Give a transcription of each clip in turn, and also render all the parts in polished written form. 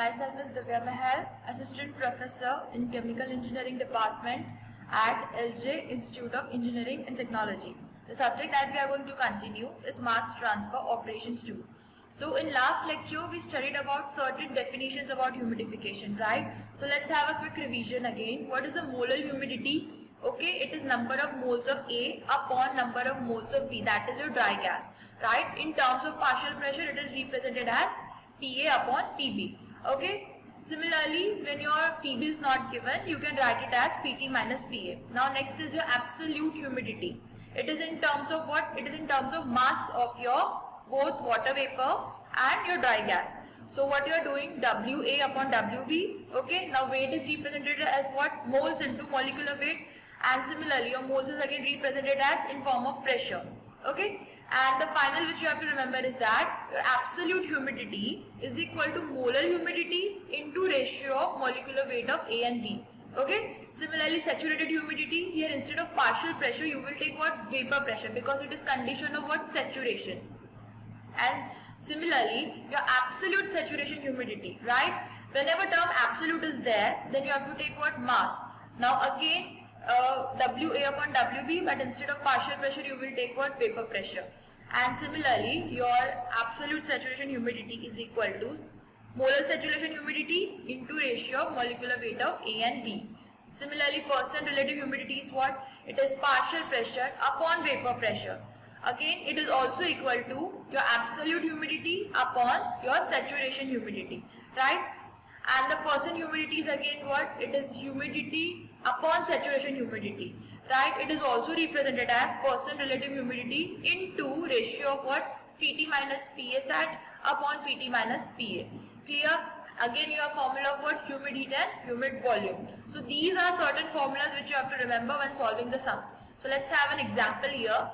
Myself is Divya Mahal, Assistant Professor in Chemical Engineering Department at LJ Institute of Engineering and Technology. The subject that we are going to continue is Mass Transfer Operations 2. So in last lecture we studied about certain definitions about humidification, right? So let's have a quick revision again. What is the molar humidity? Okay, it is number of moles of A upon number of moles of B, that is your dry gas, right? In terms of partial pressure, it is represented as PA upon PB. Okay, similarly, when your PB is not given, you can write it as PT minus PA. Now next is your absolute humidity. It is in terms of what? It is in terms of mass of your both water vapor and your dry gas. So what you are doing, WA upon WB. Okay, now weight is represented as what? Moles into molecular weight. And similarly, your moles is again represented as in form of pressure. Okay, and the final which you have to remember is that your absolute humidity is equal to molar humidity into ratio of molecular weight of A and B. Okay, similarly saturated humidity, here instead of partial pressure you will take what? Vapor pressure, because it is condition of what? Saturation. And similarly your absolute saturation humidity, right? Whenever term absolute is there, then you have to take what? Mass. Now again WA upon WB, but instead of partial pressure you will take what? Vapor pressure. And similarly your absolute saturation humidity is equal to molar saturation humidity into ratio of molecular weight of A and B. Similarly percent relative humidity is what? It is partial pressure upon vapor pressure. Again it is also equal to your absolute humidity upon your saturation humidity, right? And the percent humidity is again what? It is humidity upon saturation humidity, right? It is also represented as percent relative humidity into ratio of what? PT minus PA sat upon PT minus PA. Clear? Again your formula of what? Humid heat and humid volume. So these are certain formulas which you have to remember when solving the sums. So let's have an example here.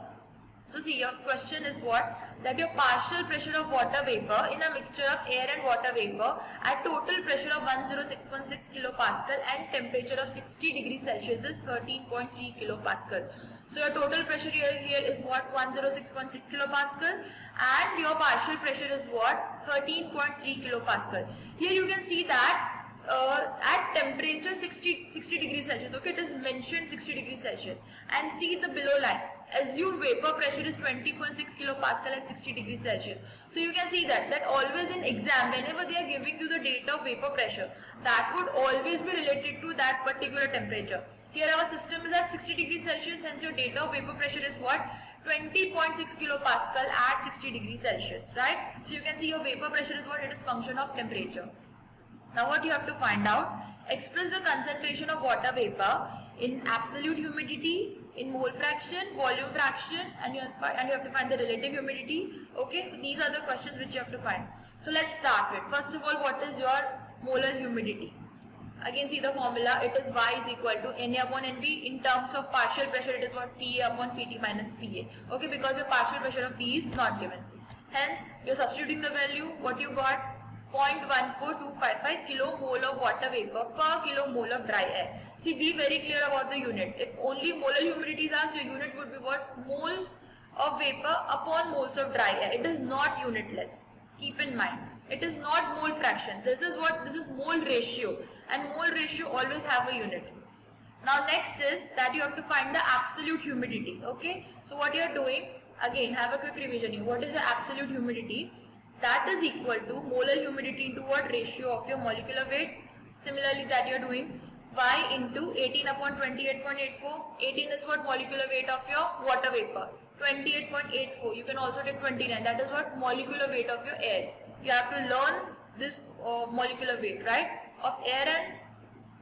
So see, your question is what? That your partial pressure of water vapor in a mixture of air and water vapor at total pressure of 106.6 kilopascal and temperature of 60 degrees Celsius is 13.3 kilopascal. So your total pressure here is what? 106.6 kilopascal and your partial pressure is what? 13.3 kilopascal. Here you can see that at temperature 60 degrees Celsius, okay, it is mentioned 60 degrees Celsius, and see the below line, assume vapor pressure is 20.6 kilopascal at 60 degrees Celsius. So you can see that always in exam, whenever they are giving you the data of vapor pressure, that would always be related to that particular temperature. Here our system is at 60 degrees Celsius, hence your data of vapor pressure is what? 20.6 kilopascal at 60 degrees Celsius, right? So you can see your vapor pressure is what? It is function of temperature. Now what you have to find out, express the concentration of water vapor in absolute humidity, in mole fraction, volume fraction, and you have to find the relative humidity. Okay, so these are the questions which you have to find. So let's start with, first of all, what is your molar humidity? Again see the formula, it is Y is equal to Na upon Nb. In terms of partial pressure it is what? Pa upon Pt minus Pa. Okay, because your partial pressure of P is not given. Hence, you're substituting the value, what you got? 0.14255 kilomole of water vapor per kilomole of dry air. See, be very clear about the unit. If only molar humidity is asked, your unit would be what? Moles of vapor upon moles of dry air. It is not unitless. Keep in mind. It is not mole fraction. This is what? This is mole ratio. And mole ratio always have a unit. Now next is that you have to find the absolute humidity. Okay. So what you are doing? Again, have a quick revision here. What is the absolute humidity? That is equal to molar humidity into what? Ratio of your molecular weight. Similarly that you are doing Y into 18 upon 28.84. 18 is what? Molecular weight of your water vapor. 28.84. You can also take 29. That is what? Molecular weight of your air. You have to learn this molecular weight, right? Of air and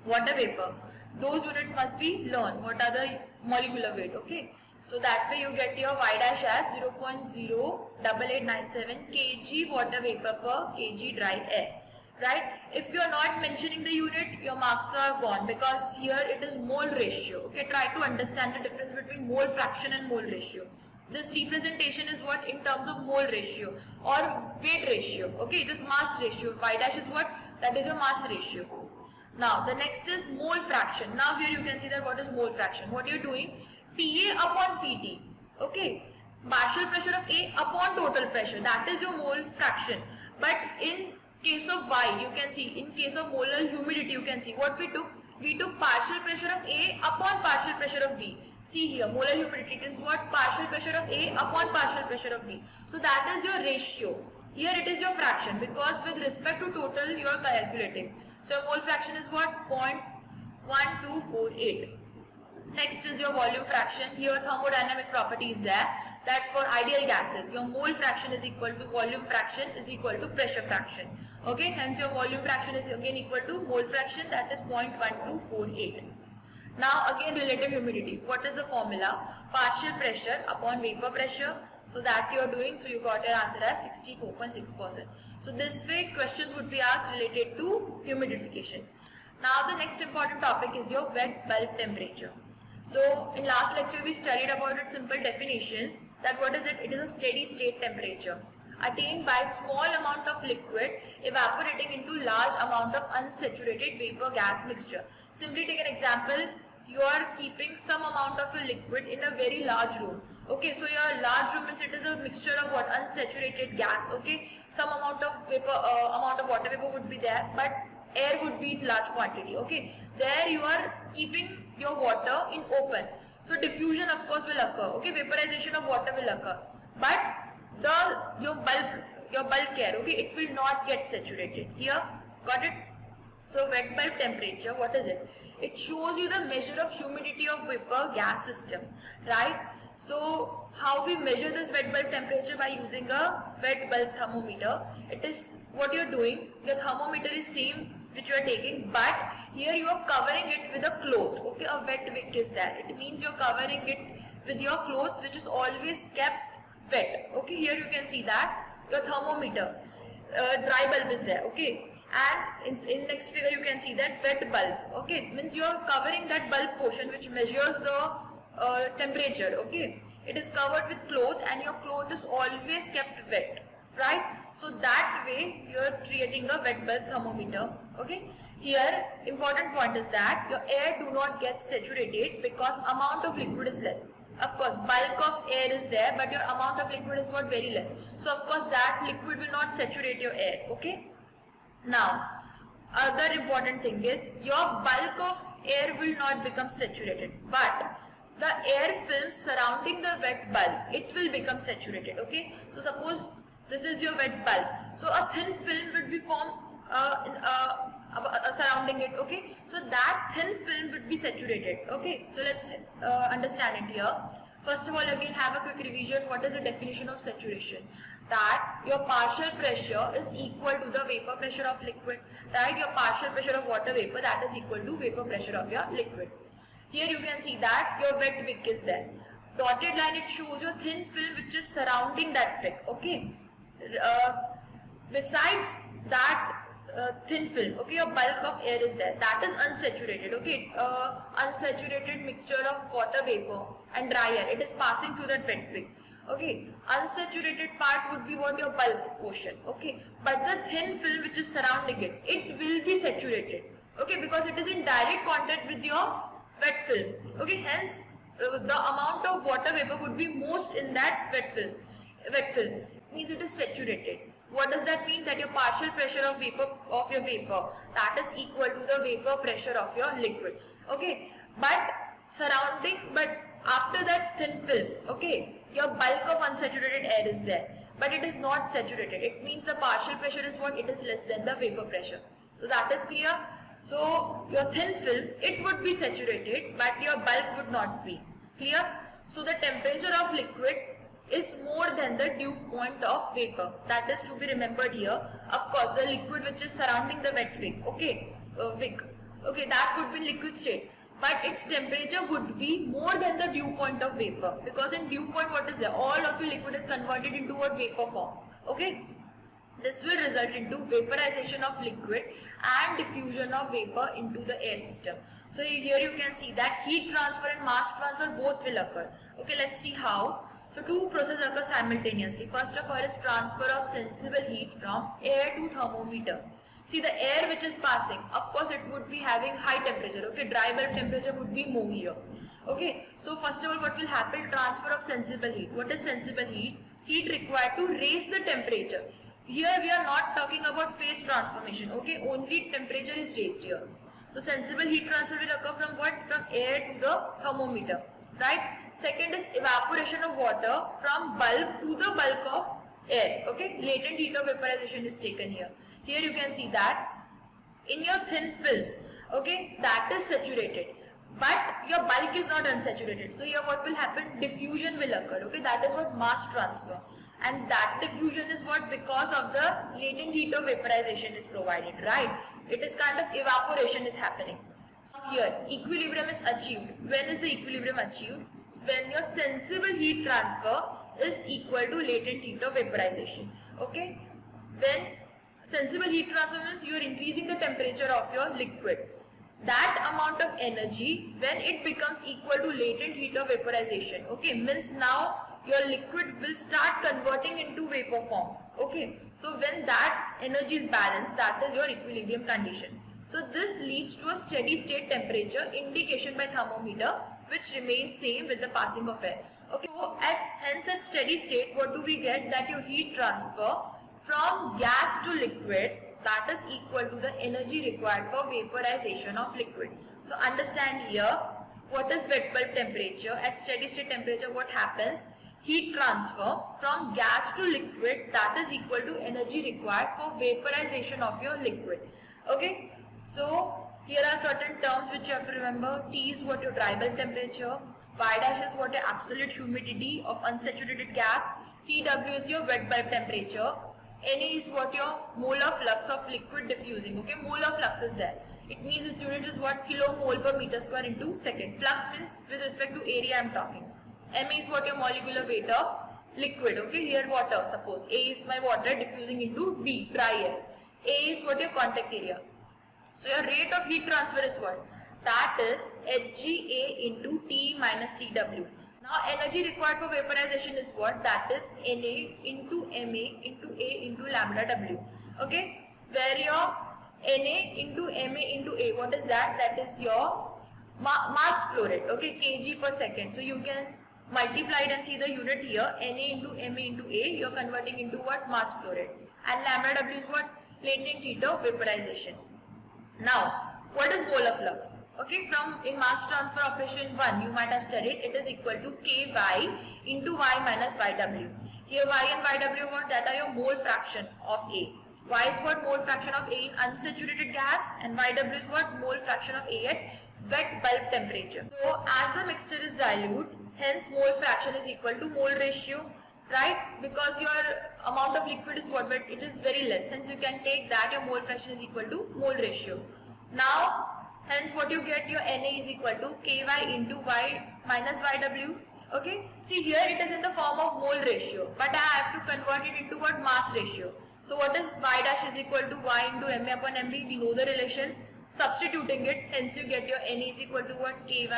water vapor. Those units must be learned. What are the molecular weight? Okay. So that way you get your Y dash as 0.08897 kg water vapor per kg dry air, right? If you are not mentioning the unit, your marks are gone, because here it is mole ratio. Okay, try to understand the difference between mole fraction and mole ratio. This representation is what? In terms of mole ratio or weight ratio. Okay, it is mass ratio. Y dash is what? That is your mass ratio. Now the next is mole fraction. Now here you can see that what is mole fraction. What you are doing? PA upon PT. Okay, partial pressure of A upon total pressure, that is your mole fraction. But in case of Y, you can see, in case of molar humidity, you can see what we took partial pressure of A upon partial pressure of B. See here, molar humidity, it is what? Partial pressure of A upon partial pressure of B. So that is your ratio. Here it is your fraction, because with respect to total you are calculating. So your mole fraction is what? 0.1248. Next is your volume fraction. Here thermodynamic property is there, that for ideal gases your mole fraction is equal to volume fraction is equal to pressure fraction. Okay, hence your volume fraction is again equal to mole fraction, that is 0.1248. Now again relative humidity. What is the formula? Partial pressure upon vapor pressure. So that you are doing, so you got your answer as 64.6%. So this way questions would be asked related to humidification. Now the next important topic is your wet bulb temperature. So in last lecture we studied about its simple definition, that what is it? It is a steady state temperature attained by small amount of liquid evaporating into large amount of unsaturated vapor gas mixture. Simply take an example, you are keeping some amount of your liquid in a very large room. Okay, so your large room means it is a mixture of what? Unsaturated gas. Okay, some amount of vapor, amount of water vapor would be there, but air would be in large quantity. Okay, there you are keeping your water in open, so diffusion of course will occur. Okay, vaporization of water will occur, but your bulk air, okay, it will not get saturated. Here, got it? So wet bulb temperature, what is it? It shows you the measure of humidity of vapor gas system, right? So how we measure this wet bulb temperature? By using a wet bulb thermometer. It is what you are doing, your thermometer is same which you are taking, but here you are covering it with a cloth. Okay, a wet wick is there. It means you are covering it with your cloth which is always kept wet. Okay, here you can see that your thermometer, dry bulb is there. Okay, and in next figure you can see that wet bulb. Okay, means you are covering that bulb portion which measures the temperature. Okay, it is covered with cloth and your cloth is always kept wet, right? So that way you are creating a wet bulb thermometer. Okay, here important point is that your air do not get saturated because amount of liquid is less. Of course bulk of air is there, but your amount of liquid is what? Very less. So of course that liquid will not saturate your air. Okay, now other important thing is your bulk of air will not become saturated, but the air film surrounding the wet bulb, it will become saturated. Okay, so suppose this is your wet bulb, so a thin film would be formed surrounding it. Okay, so that thin film would be saturated. Okay, so let's understand it here. First of all, again have a quick revision. What is the definition of saturation? That your partial pressure is equal to the vapor pressure of liquid, right? Your partial pressure of water vapor, that is equal to vapor pressure of your liquid. Here you can see that your wet wick is there. Dotted line, it shows your thin film which is surrounding that wick. Okay, besides that thin film, okay, your bulk of air is there, that is unsaturated. Okay, unsaturated mixture of water vapor and dry air, it is passing through that wet wick. Okay, unsaturated part would be what? Your bulk portion. Okay, but the thin film which is surrounding it, it will be saturated. Okay, because it is in direct contact with your wet film. Okay, hence the amount of water vapor would be most in that wet film. Wet film means it is saturated. What does that mean? That your partial pressure of your vapor, that is equal to the vapor pressure of your liquid. Okay, but after that thin film, okay, your bulk of unsaturated air is there, but it is not saturated. It means the partial pressure is what? It is less than the vapor pressure. So that is clear. So your thin film, it would be saturated, but your bulk would not be. Clear? So the temperature of liquid is more than the dew point of vapor. That is to be remembered here. Of course, the liquid which is surrounding the wet wick, okay, okay, that would be liquid state, but its temperature would be more than the dew point of vapor, because in dew point what is there? All of your liquid is converted into a vapor form. Okay, this will result into vaporization of liquid and diffusion of vapor into the air system. So here you can see that heat transfer and mass transfer both will occur. Okay, let's see how. So two processes occur simultaneously. First of all is transfer of sensible heat from air to thermometer. See the air which is passing, of course it would be having high temperature. Okay, dry bulb temperature would be more here. Okay, so first of all what will happen? Transfer of sensible heat. What is sensible heat? Heat required to raise the temperature. here we are not talking about phase transformation, okay, only temperature is raised here. So sensible heat transfer will occur from what? From air to the thermometer, right? Second is evaporation of water from bulb to the bulk of air, okay. Latent heat of vaporization is taken here. Here you can see that in your thin film, okay, that is saturated, but your bulk is not unsaturated. So here what will happen? Diffusion will occur, okay. That is what mass transfer, and that diffusion is what? Because of the latent heat of vaporization is provided, right? It is kind of evaporation is happening. So here equilibrium is achieved. When is the equilibrium achieved? When your sensible heat transfer is equal to latent heat of vaporization, okay. When sensible heat transfer means you are increasing the temperature of your liquid. That amount of energy, when it becomes equal to latent heat of vaporization, okay, means now your liquid will start converting into vapor form, okay. So when that energy is balanced, that is your equilibrium condition. So this leads to a steady state temperature indication by thermometer, which remains same with the passing of air, okay. So hence at steady state, what do we get? That your heat transfer from gas to liquid, that is equal to the energy required for vaporization of liquid. So understand here, what is wet bulb temperature? At steady state temperature, what happens? Heat transfer from gas to liquid, that is equal to energy required for vaporization of your liquid, okay. So here are certain terms which you have to remember. T is what your dry bulb temperature, Y dash is what your absolute humidity of unsaturated gas, TW is your wet bulb temperature, Na is what your molar flux of liquid diffusing, okay. Molar flux is there. It means its unit is what? Kilomole per meter square into second. Flux means with respect to area I am talking. Ma is what your molecular weight of liquid, okay. Here water, suppose A is my water diffusing into B, dry air. A is what your contact area. So your rate of heat transfer is what? That is Hga into T minus Tw. Now energy required for vaporization is what? That is Na into Ma into A into lambda W, okay. Where your Na into Ma into A, what is that? That is your mass flow rate, okay, kg per second. So you can multiply it and see the unit here. Na into Ma into A, you are converting into what? Mass flow rate. And lambda W is what? Latent heat of vaporization. Now, what is molar flux? Okay, from in mass transfer operation 1, you might have studied, it is equal to Ky into Y minus Yw. Here Y and Yw, what? That are your mole fraction of A. Y is what? Mole fraction of A in unsaturated gas, and Yw is what? Mole fraction of A at wet bulb temperature. So, as the mixture is dilute, hence mole fraction is equal to mole ratio, right? Because your amount of liquid is what? But it is very less. Hence, you can take that your mole fraction is equal to mole ratio. Now, hence what you get, your Na is equal to Ky into Y minus Yw, okay. See here it is in the form of mole ratio, but I have to convert it into what? Mass ratio. So what is Y dash is equal to Y into Ma upon Mb? We know the relation. Substituting it, hence you get your Na is equal to what? Ky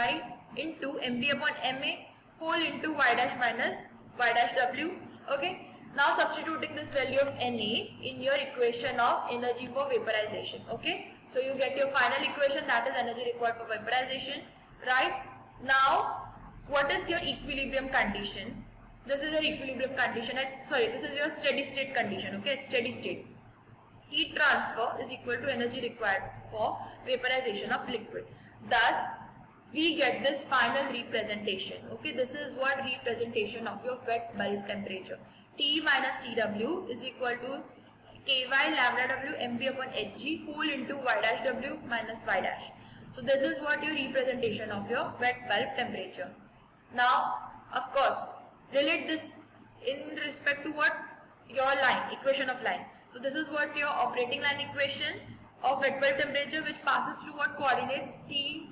into Mb upon Ma whole into Y dash minus Y dash W, okay. Now substituting this value of Na in your equation of energy for vaporization, okay. So you get your final equation, that is energy required for vaporization, right? Now, what is your equilibrium condition? This is your equilibrium condition this is your steady state condition, okay, it's steady state. Heat transfer is equal to energy required for vaporization of liquid. Thus, we get this final representation, okay. This is what representation of your wet bulb temperature. T minus Tw is equal to Ky lambda W Mb upon Hg whole into Y dash W minus Y dash. So this is what your representation of your wet bulb temperature. Now, of course, relate this in respect to what? Your line, equation of line. So this is what your operating line equation of wet bulb temperature, which passes through what coordinates? T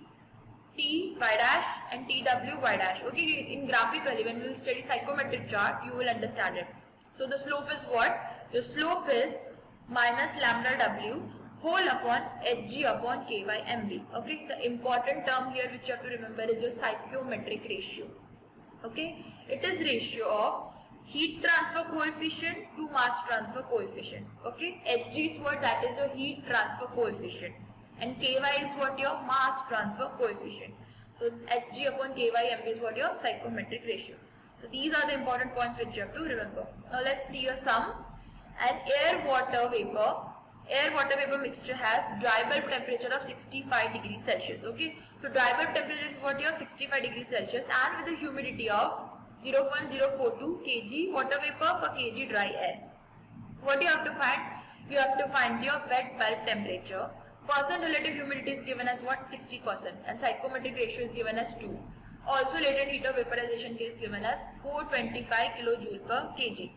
Y dash and Tw Y dash. Okay, in graphically when we will study psychometric chart, you will understand it. So the slope is what? Your slope is minus lambda W whole upon Hg upon Ky Mb. Okay, the important term here which you have to remember is your psychometric ratio. Okay, it is ratio of heat transfer coefficient to mass transfer coefficient. Okay, Hg is what? That is your heat transfer coefficient, and Ky is what? Your mass transfer coefficient. So Hg upon Ky Mb is what? Your psychometric ratio. So these are the important points which you have to remember. Now let's see a sum. and air water vapor mixture has dry bulb temperature of 65 degrees Celsius. Okay, so dry bulb temperature is what, your 65 degrees Celsius, and with a humidity of 0.042 kg water vapor per kg dry air. What you have to find? You have to find your wet bulb temperature. Percent relative humidity is given as what? 60%, and psychrometric ratio is given as 2. Also latent heat of vaporization is given as 425 kilojoule per kg.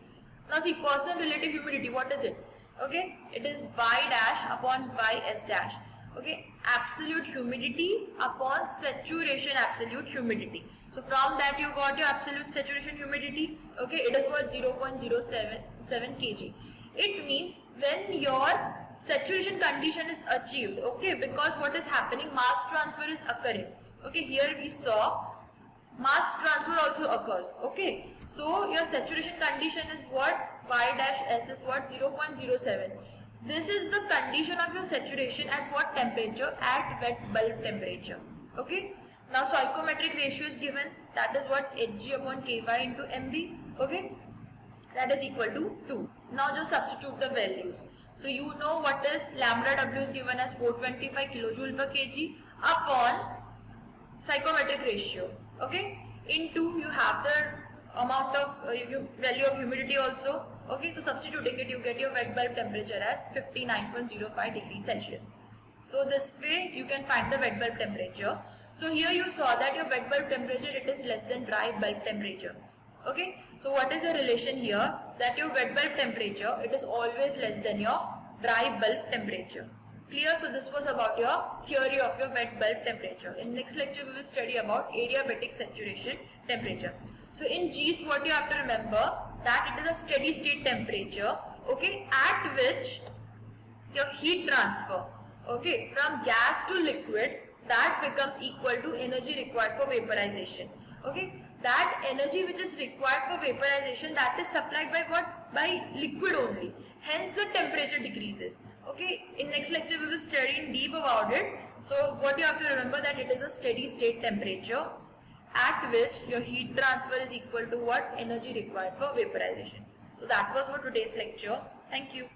Now see, percent relative humidity, what is it? Okay, it is Y dash upon Ys dash. Okay, absolute humidity upon saturation absolute humidity. So from that you got your absolute saturation humidity. Okay, it is what? 0.077 kg. It means when your saturation condition is achieved, okay, because what is happening, mass transfer is occurring. Okay, here we saw mass transfer also occurs. Okay, so your saturation condition is what? Y dash S is what? 0.07. This is the condition of your saturation at what temperature? At wet bulb temperature. Okay, now stoichiometric ratio is given, that is what? Hg upon Ky into Mb. Okay, that is equal to 2. Now just substitute the values. So you know what is lambda W is given as 425 kilojoule per kg upon psychrometric ratio. Okay, into you have the amount of value of humidity also. Okay, so substituting it, you get your wet bulb temperature as 59.05 degrees Celsius. So this way you can find the wet bulb temperature. So here you saw that your wet bulb temperature, it is less than dry bulb temperature. Okay, so what is the relation here? That your wet bulb temperature, it is always less than your dry bulb temperature. Clear? So this was about your theory of your wet bulb temperature. In next lecture we will study about adiabatic saturation temperature. So in GIST, what you have to remember, that it is a steady state temperature, okay, at which your heat transfer, okay, from gas to liquid, that becomes equal to energy required for vaporization. Okay, that energy which is required for vaporization, that is supplied by what? By liquid only. Hence the temperature decreases. Okay, in next lecture we will study in deep about it. So what you have to remember, that it is a steady state temperature at which your heat transfer is equal to what? Energy required for vaporization. So that was for today's lecture. Thank you.